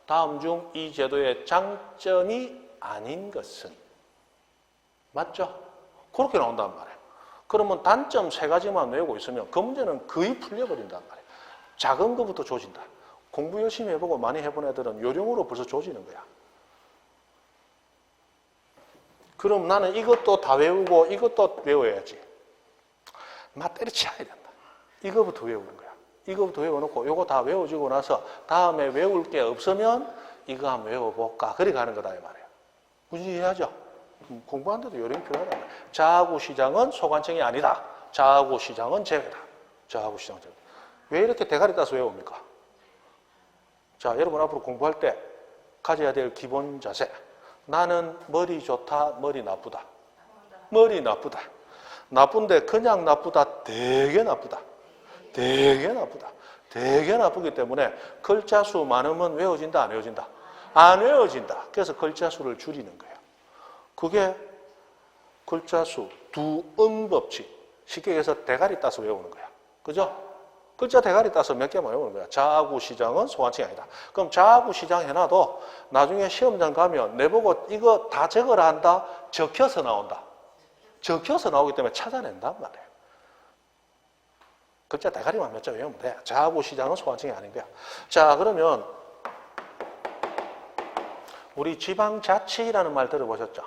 S1: 다음 중 이 제도의 장점이 아닌 것은. 맞죠? 그렇게 나온단 말이에요. 그러면 단점 3가지만 외우고 있으면 그 문제는 거의 풀려버린단 말이에요. 작은 것부터 조진다. 공부 열심히 해보고 많이 해본 애들은 요령으로 벌써 조지는 거야. 그럼 나는 이것도 다 외우고 이것도 외워야지. 막 때려치워야 된다. 이거부터 외우는 거야. 이거부터 외워놓고 이거 다 외워지고 나서 다음에 외울 게 없으면 이거 한번 외워볼까. 그리 가는 거다 이 말이에요. 무슨 이해하죠? 공부하는데도 요령이 필요하다. 자아구시장은 소관청이 아니다. 자아구시장은 제외다. 자아구시장은 제외다. 왜 이렇게 대가리 따서 외웁니까? 자, 여러분 앞으로 공부할 때 가져야 될 기본 자세. 나는 머리 좋다, 머리 나쁘다. 머리 나쁘다. 나쁜데 그냥 나쁘다, 되게 나쁘다. 되게 나쁘다. 되게 나쁘기 때문에 글자 수 많으면 외워진다, 안 외워진다? 안 외워진다. 그래서 글자 수를 줄이는 거예요. 그게 글자 수, 두음 법칙. 쉽게 얘기해서 대가리 따서 외우는 거야. 그죠? 글자 대가리 따서 몇 개만 외우는 거야. 자아구시장은 소관청이 아니다. 그럼 자아구시장 해놔도 나중에 시험장 가면 내보고 이거 다 적어라 한다? 적혀서 나온다. 적혀서 나오기 때문에 찾아낸단 말이에요. 글자 대가리만 몇 자 외우면 돼. 자아구시장은 소관청이 아닌 거야. 자, 그러면 우리 지방자치라는 말 들어보셨죠?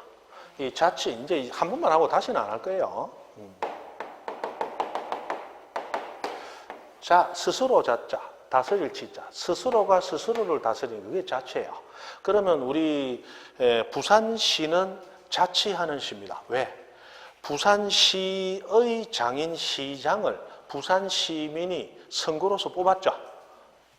S1: 이 자치, 이제 한 번만 하고 다시는 안 할 거예요. 자, 스스로 자자, 다스릴 치자. 스스로가 스스로를 다스리는 그게 자치예요. 그러면 우리 부산시는 자치하는 시입니다. 왜? 부산시의 장인 시장을 부산 시민이 선거로서 뽑았죠.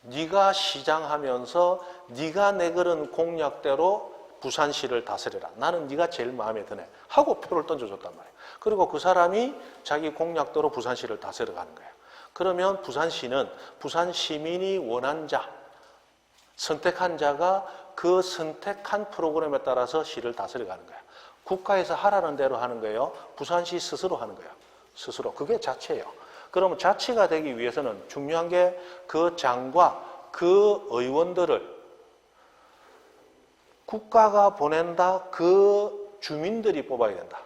S1: 네가 시장하면서 네가 내걸은 공약대로 부산시를 다스려라. 나는 네가 제일 마음에 드네. 하고 표를 던져줬단 말이에요. 그리고 그 사람이 자기 공약대로 부산시를 다스려 가는 거예요. 그러면 부산시는 부산 시민이 원한 자, 선택한 자가 그 선택한 프로그램에 따라서 시를 다스려 가는 거예요. 국가에서 하라는 대로 하는 거예요. 부산시 스스로 하는 거예요. 스스로. 그게 자치예요. 그러면 자치가 되기 위해서는 중요한 게 그 장과 그 의원들을 국가가 보낸다. 그 주민들이 뽑아야 된다.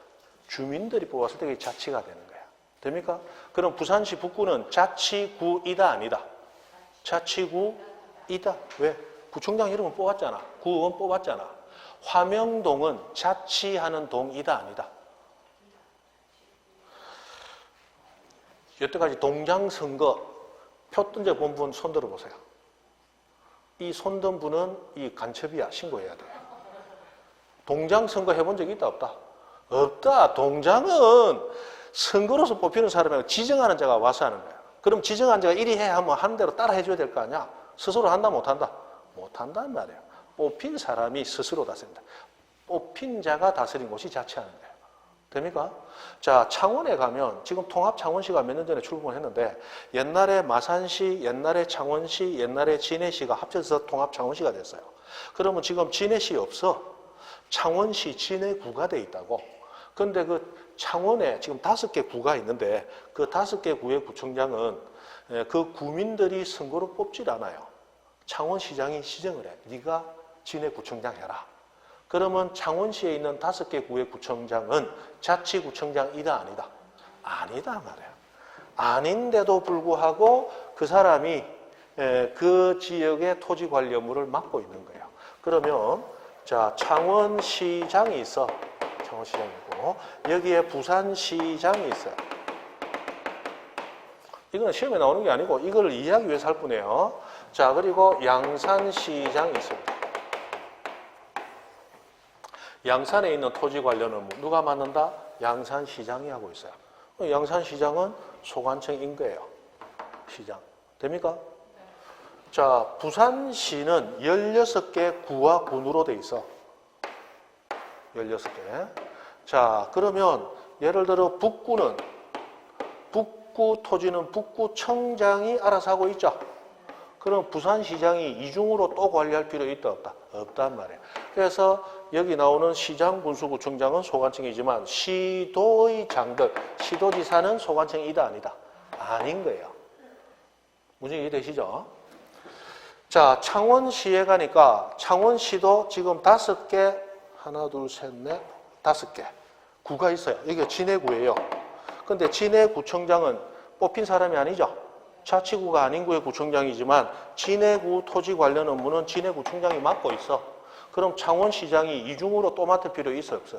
S1: 주민들이 뽑았을 때 그게 자치가 되는 거예요. 됩니까? 그럼 부산시 북구는 자치구이다 아니다? 자치구이다. 왜? 구청장 이름은 뽑았잖아. 구의원 뽑았잖아. 화명동은 자치하는 동이다 아니다? 여태까지 동장선거 표 던져본 분 손 들어보세요. 이 손든 분은 이 간첩이야. 신고해야 돼. 동장선거 해본 적 있다 없다? 없다. 동장은 선거로서 뽑히는 사람이 아니라 지정하는 자가 와서 하는 거야. 그럼 지정한 자가 이리 해 하면 하는 대로 따라 해줘야 될 거 아니야? 스스로 한다 못한다? 못한단 말이에요. 뽑힌 사람이 스스로 다스린다. 뽑힌 자가 다스린 곳이 자치하는 거예요. 됩니까? 자, 창원에 가면 지금 통합 창원시가 몇 년 전에 출범을 했는데 옛날에 마산시, 옛날에 창원시, 옛날에 진해시가 합쳐서 통합 창원시가 됐어요. 그러면 지금 진해시 없어. 창원시 진해구가 돼 있다고. 그런데 그 창원에 지금 5개 구가 있는데 그 5개 구의 구청장은 그 구민들이 선거로 뽑질 않아요. 창원시장이 시정을 해. 네가 진해구청장 해라. 그러면 창원시에 있는 5개 구의 구청장은 자치구청장이다 아니다? 아니다 말이에요. 아닌데도 불구하고 그 사람이 그 지역의 토지관리업무를 맡고 있는 거예요. 그러면 자, 창원시장이 있어. 창원시장이고 여기에 부산시장이 있어요. 이건 시험에 나오는 게 아니고 이걸 이해하기 위해서 할 뿐이에요. 자, 그리고 양산시장이 있습니다. 양산에 있는 토지 관련은 누가 맡는다? 양산시장이 하고 있어요. 양산시장은 소관청인 거예요. 시장. 됩니까? 자, 부산시는 16개 구와 군으로 돼 있어. 16개. 자, 그러면 예를 들어 북구 토지는 북구청장이 알아서 하고 있죠. 그럼 부산시장이 이중으로 또 관리할 필요 있다 없다? 없단 말이에요. 그래서 여기 나오는 시장, 군수구청장은 소관청이지만 시도의 장들, 시도지사는 소관청이다 아니다? 아닌 거예요. 문제 이해되시죠? 자, 창원시에 가니까 창원시도 지금 5개, 하나, 둘, 셋, 넷, 5개 구가 있어요. 여기가 진해구예요. 근데 진해구청장은 뽑힌 사람이 아니죠. 자치구가 아닌 구의 구청장이지만 진해구 토지 관련 업무는 진해구청장이 맡고 있어. 그럼 창원시장이 이중으로 또 맡을 필요 있어 없어?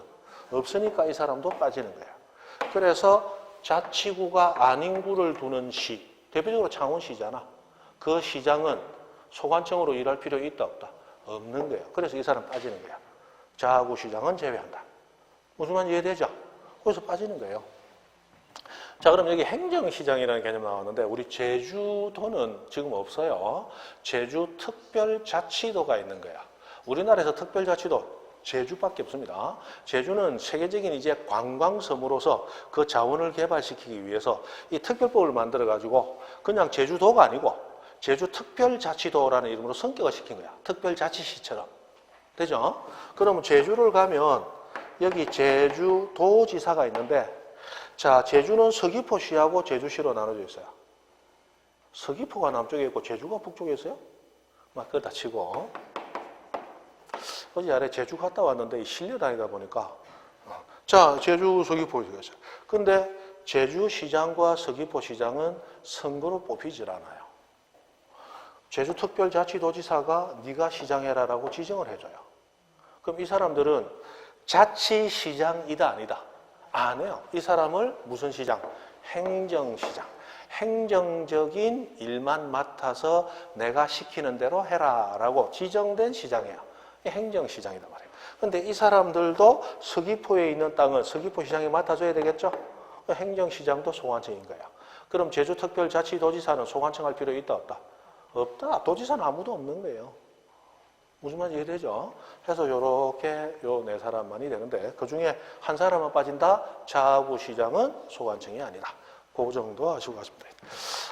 S1: 없으니까 이 사람도 빠지는 거야. 그래서 자치구가 아닌 구를 두는 시, 대표적으로 창원시잖아. 그 시장은 소관청으로 일할 필요 있다 없다? 없는 거예요. 그래서 이 사람 빠지는 거야. 자아구시장은 제외한다. 무슨 말인지 이해되죠? 거기서 빠지는 거예요. 자, 그럼 여기 행정시장이라는 개념 나왔는데 우리 제주도는 지금 없어요. 제주특별자치도가 있는 거야. 우리나라에서 특별자치도 제주밖에 없습니다. 제주는 세계적인 이제 관광섬으로서 그 자원을 개발시키기 위해서 이 특별법을 만들어 가지고 그냥 제주도가 아니고 제주특별자치도라는 이름으로 성격을 시킨 거야. 특별자치시처럼. 되죠? 그러면 제주를 가면 여기 제주도지사가 있는데 자, 제주는 서귀포시하고 제주시로 나눠져 있어요. 서귀포가 남쪽에 있고 제주가 북쪽에 있어요? 막 그러다 치고 어제 아래 제주 갔다 왔는데 실려 다니다 보니까 자, 제주 서귀포시겠어요. 근데 제주시장과 서귀포시장은 선거로 뽑히질 않아요. 제주특별자치도지사가 네가 시장해라라고 지정을 해줘요. 그럼 이 사람들은 자치시장이다 아니다? 안 해요. 이 사람을 무슨 시장? 행정시장. 행정적인 일만 맡아서 내가 시키는 대로 해라라고 지정된 시장이에요. 행정시장이란 말이에요. 그런데 이 사람들도 서귀포에 있는 땅은 서귀포시장이 맡아줘야 되겠죠? 행정시장도 소관청인 거야. 그럼 제주특별자치도지사는 소관청할 필요 있다 없다? 없다. 도지사는 아무도 없는 거예요. 무슨 말인지 이해되죠? 해서 요렇게 요 네 사람만이 되는데 그 중에 한 사람만 빠진다? 자구시장은 소관청이 아니다. 그 정도 아시고 가시면 돼요.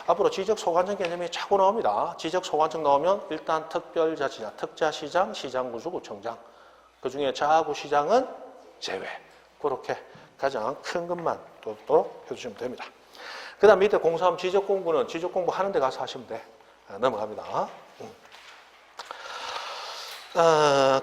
S1: 앞으로 지적소관청 개념이 자꾸 나옵니다. 지적소관청 나오면 일단 특별자치장, 특자시장, 시장군수, 구청장. 그 중에 자구시장은 제외. 그렇게 가장 큰 것만 또 해주시면 됩니다. 그 다음 밑에 공사함 지적공부는 지적공부 하는 데 가서 하시면 돼. 넘어갑니다.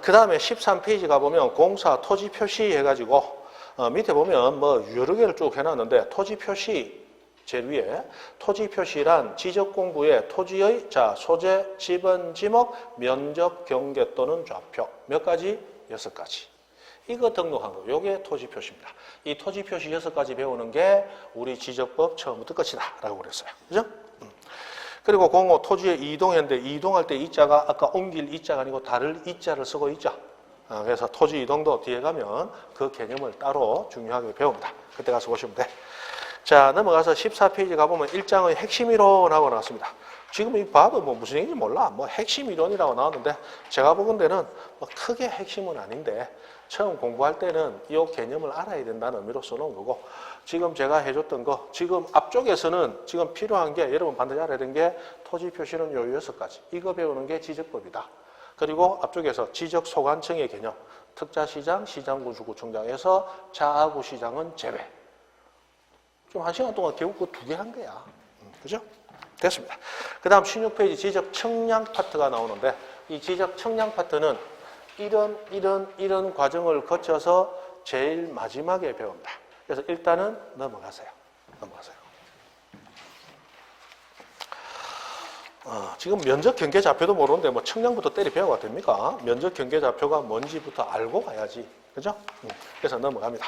S1: 그 다음에 13페이지 가보면 공사 토지 표시 해가지고 밑에 보면 뭐 여러 개를 쭉 해놨는데 토지 표시 제일 위에 토지 표시란 지적 공부의 토지의 소재, 지번, 지목, 면적, 경계 또는 좌표 몇 가지? 6가지. 이거 등록한 거. 요게 토지 표시입니다. 이 토지 표시 6가지 배우는 게 우리 지적법 처음부터 끝이다 라고 그랬어요. 그죠? 그리고 공호 토지에 이동했는데 이동할 때 이자가 아까 옮길 이자가 아니고 다를 이자를 쓰고 있죠. 그래서 토지 이동도 뒤에 가면 그 개념을 따로 중요하게 배웁니다. 그때 가서 보시면 돼. 자, 넘어가서 14페이지 가보면 일장의 핵심 이론하고 나왔습니다. 지금 이 봐도 뭐 무슨 얘기인지 몰라. 뭐 핵심 이론이라고 나왔는데 제가 보건 데는 뭐 크게 핵심은 아닌데 처음 공부할 때는 이 개념을 알아야 된다는 의미로 써놓은 거고 지금 제가 해줬던 거 지금 앞쪽에서는 지금 필요한 게 여러분 반드시 알아야 되는 게 토지 표시는 요 6가지. 이거 배우는 게 지적법이다. 그리고 앞쪽에서 지적소관청의 개념 특자시장, 시장군수구청장에서 자구시장은 제외. 좀 1시간 동안 겨우 그 2개 한 거야. 그죠? 됐습니다. 그 다음 16페이지 지적청량 파트가 나오는데 이 지적청량 파트는 이런 과정을 거쳐서 제일 마지막에 배웁니다. 그래서 일단은 넘어가세요. 지금 면적 경계 좌표도 모르는데 뭐 청량부터 때리 배워가 됩니까? 면적 경계 좌표가 뭔지부터 알고 가야지. 그죠? 그래서 넘어갑니다.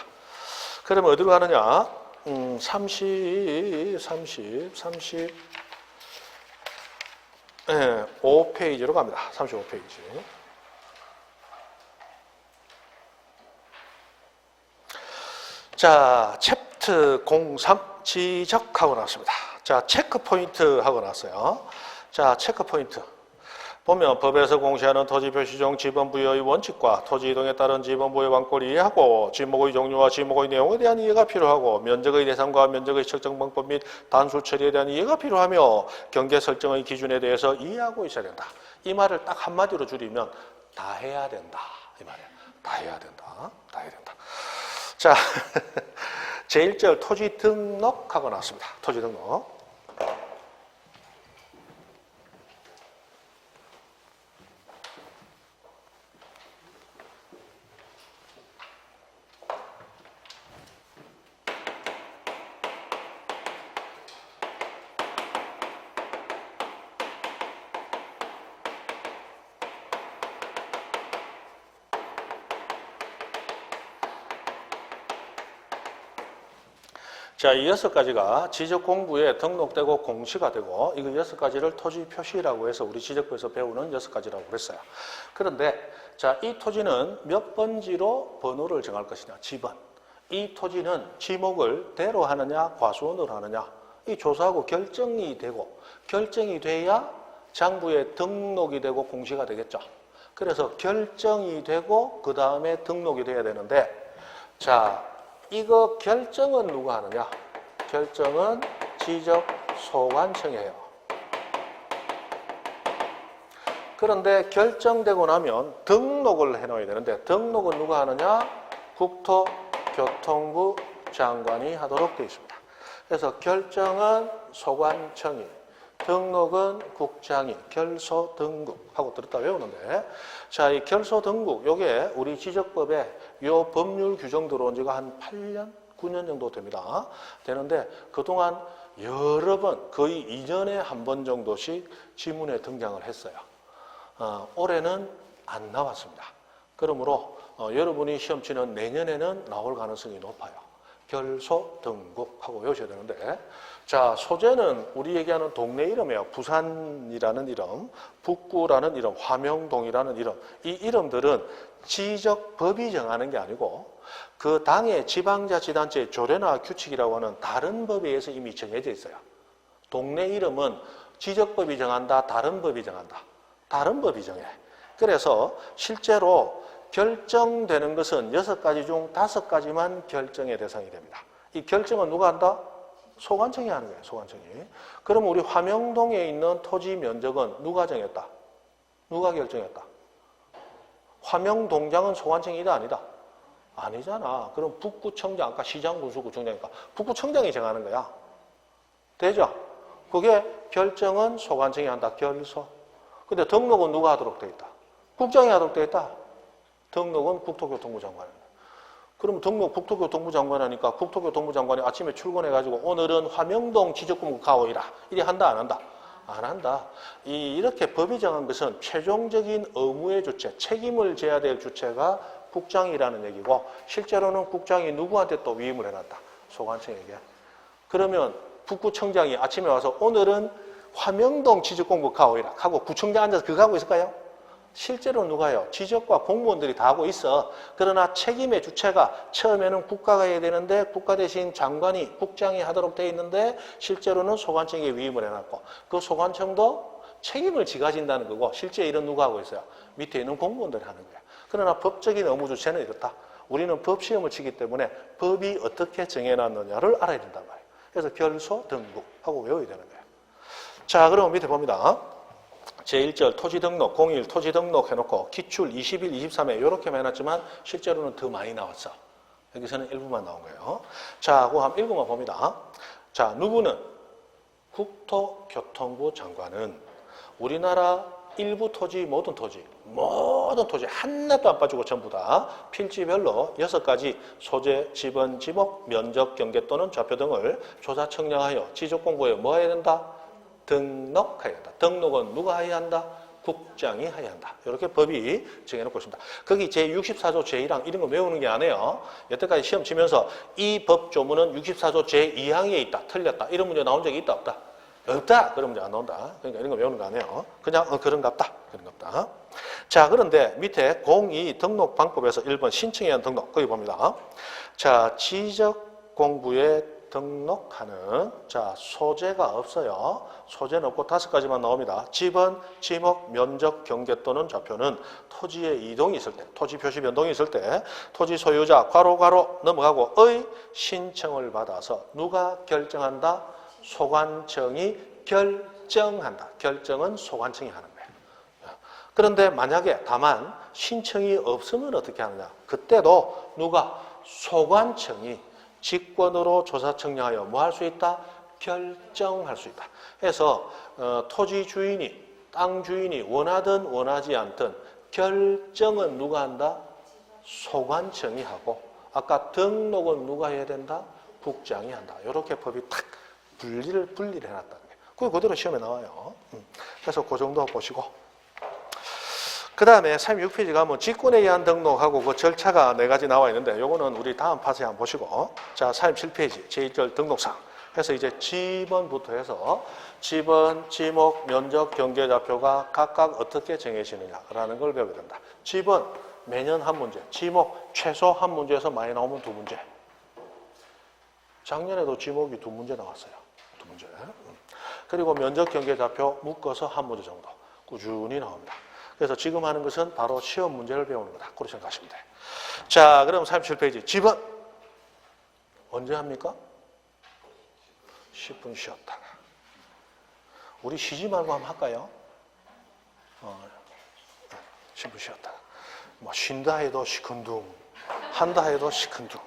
S1: 그러면 어디로 가느냐? 35페이지로 갑니다. 35페이지. 자, 챕터 03 지적하고 나왔습니다. 자, 체크 포인트 하고 나왔어요. 자, 체크 포인트. 보면 법에서 공시하는 토지 표시종 지번 부여의 원칙과 토지 이동에 따른 지번 부여 방법을 이해하고 지목의 종류와 지목의 내용에 대한 이해가 필요하고 면적의 대상과 면적의 측정 방법 및 단수 처리에 대한 이해가 필요하며 경계 설정의 기준에 대해서 이해하고 있어야 된다. 이 말을 딱 한마디로 줄이면 다 해야 된다. 이 말이에요. 다 해야 된다. 자, 제1절 토지 등록하고 나왔습니다. 토지 등록. 자, 이 6가지가 지적공부에 등록되고 공시가 되고 이거 6가지를 토지 표시라고 해서 우리 지적부에서 배우는 6가지라고 그랬어요. 그런데 자, 이 토지는 몇 번지로 번호를 정할 것이냐, 지번. 이 토지는 지목을 대로 하느냐, 과수원으로 하느냐, 이 조사하고 결정이 되고 결정이 돼야 장부에 등록이 되고 공시가 되겠죠. 그래서 결정이 되고 그 다음에 등록이 돼야 되는데 자, 이거 결정은 누가 하느냐? 결정은 지적소관청이 해요. 그런데 결정되고 나면 등록을 해놓아야 되는데 등록은 누가 하느냐? 국토교통부 장관이 하도록 되어 있습니다. 그래서 결정은 소관청이, 등록은 국장이, 결소 등국 하고 들었다 외우는데 자, 이 결소 등국 요게 우리 지적법에 요 법률 규정 들어온 지가 한 8년, 9년 정도 됩니다. 되는데 그동안 여러 번 거의 2년에 한 번 정도씩 지문에 등장을 했어요. 올해는 안 나왔습니다. 그러므로 여러분이 시험 치는 내년에는 나올 가능성이 높아요. 결소 등국하고 외우셔야 되는데 자, 소재는 우리 얘기하는 동네 이름이에요. 부산이라는 이름, 북구라는 이름, 화명동이라는 이름. 이 이름들은 지적법이 정하는 게 아니고 그 당의 지방자치단체의 조례나 규칙이라고 하는 다른 법에 의해서 이미 정해져 있어요. 동네 이름은 지적법이 정한다, 다른 법이 정한다. 다른 법이 정해. 그래서 실제로 결정되는 것은 6가지 중 5가지만 결정의 대상이 됩니다. 이 결정은 누가 한다? 소관청이 하는 거예요. 소관청이. 그럼 우리 화명동에 있는 토지 면적은 누가 정했다? 누가 결정했다? 화명동장은 소관청이다 아니다? 아니잖아. 그럼 북구청장, 아까 시장군수구청장이니까 북구청장이 정하는 거야. 되죠? 그게 결정은 소관청이 한다. 결소. 근데 등록은 누가 하도록 돼 있다? 국장이 하도록 돼 있다. 등록은 국토교통부 장관입니다. 그럼 등록 국토교통부 장관 하니까 국토교통부 장관이 아침에 출근해가지고 오늘은 화명동 지적공부 가오이라. 이리 한다 안 한다? 안 한다. 이렇게 법이 정한 것은 최종적인 의무의 주체, 책임을 져야 될 주체가 국장이라는 얘기고 실제로는 국장이 누구한테 또 위임을 해놨다. 소관청에게. 그러면 북구청장이 아침에 와서 오늘은 화명동 지적공부 가오이라 하고 구청장 앉아서 그거 하고 있을까요? 실제로 누가요? 지적과 공무원들이 다 하고 있어. 그러나 책임의 주체가 처음에는 국가가 해야 되는데 국가 대신 장관이, 국장이 하도록 돼 있는데 실제로는 소관청에 위임을 해놨고 그 소관청도 책임을 지가 진다는 거고 실제 일은 누가 하고 있어요? 밑에 있는 공무원들이 하는 거예요. 그러나 법적인 의무 주체는 이렇다. 우리는 법 시험을 치기 때문에 법이 어떻게 정해놨느냐를 알아야 된단 말이에요. 그래서 결소 등록하고 외워야 되는 거예요. 자, 그럼 밑에 봅니다. 제1절 토지등록, 01 토지등록 해놓고 기출 21, 23에 이렇게만 해놨지만 실제로는 더 많이 나왔어. 여기서는 일부만 나온 거예요. 자, 그거 한번 읽어만 봅니다. 자, 누구는? 국토교통부 장관은 우리나라 일부 토지, 모든 토지 하나도 안 빠지고 전부 다 필지별로 6가지 소재, 지번, 지목, 면적, 경계 또는 좌표 등을 조사 측량하여 지적공부에 뭐 해야 된다? 등록해야 한다. 등록은 누가 해야 한다? 국장이 해야 한다. 이렇게 법이 정해놓고 있습니다. 거기 제64조 제1항 이런 거 외우는 게 아니에요. 여태까지 시험 치면서 이 법 조문은 64조 제2항에 있다. 틀렸다. 이런 문제 나온 적이 있다 없다? 없다. 그런 문제 안 나온다. 그러니까 이런 거 외우는 거 아니에요. 그냥 그런갑다. 그런갑다. 자, 그런데 밑에 02 등록 방법에서 1번 신청에 의한 등록 거기 봅니다. 자, 지적공부에 등록하는 자 소재가 없어요. 소재는 없고 5가지만 나옵니다. 지번, 지목, 면적, 경계 또는 좌표는 토지의 이동이 있을 때, 토지 표시 변동이 있을 때 토지 소유자 괄호 넘어가고 의 신청을 받아서 누가 결정한다? 소관청이 결정한다. 결정은 소관청이 하는 거예요. 그런데 만약에 다만 신청이 없으면 어떻게 하느냐? 그때도 누가? 소관청이 직권으로 조사 측량하여 뭐 할 수 있다? 결정할 수 있다. 해서 토지 주인이, 땅 주인이 원하든 원하지 않든 결정은 누가 한다? 소관청이 하고 아까 등록은 누가 해야 된다? 국장이 한다. 이렇게 법이 탁 분리를 해놨다는 거예요. 그게 그대로 시험에 나와요. 그래서 그 정도 보시고 그 다음에 36페이지 가면 직군에 의한 등록하고 그 절차가 4가지 나와 있는데 요거는 우리 다음 파트에 한번 보시고 자 37페이지 제1절 등록상 해서 이제 지번부터 해서 지번, 지목, 면적, 경계좌표가 각각 어떻게 정해지느냐라는 걸 배우게 된다. 지번 매년 한 문제, 지목 최소 한 문제에서 많이 나오면 2문제. 작년에도 지목이 2문제 나왔어요. 2문제. 그리고 면적, 경계좌표 묶어서 한 문제 정도 꾸준히 나옵니다. 그래서 지금 하는 것은 바로 시험 문제를 배우는 거다. 그렇게 생각하시면 돼요. 자, 그럼 37페이지. 지번. 언제 합니까? 10분 쉬었다가. 우리 쉬지 말고 한번 할까요? 10분 쉬었다가. 뭐, 쉰다 해도 시큰둥, 한다 해도 시큰둥.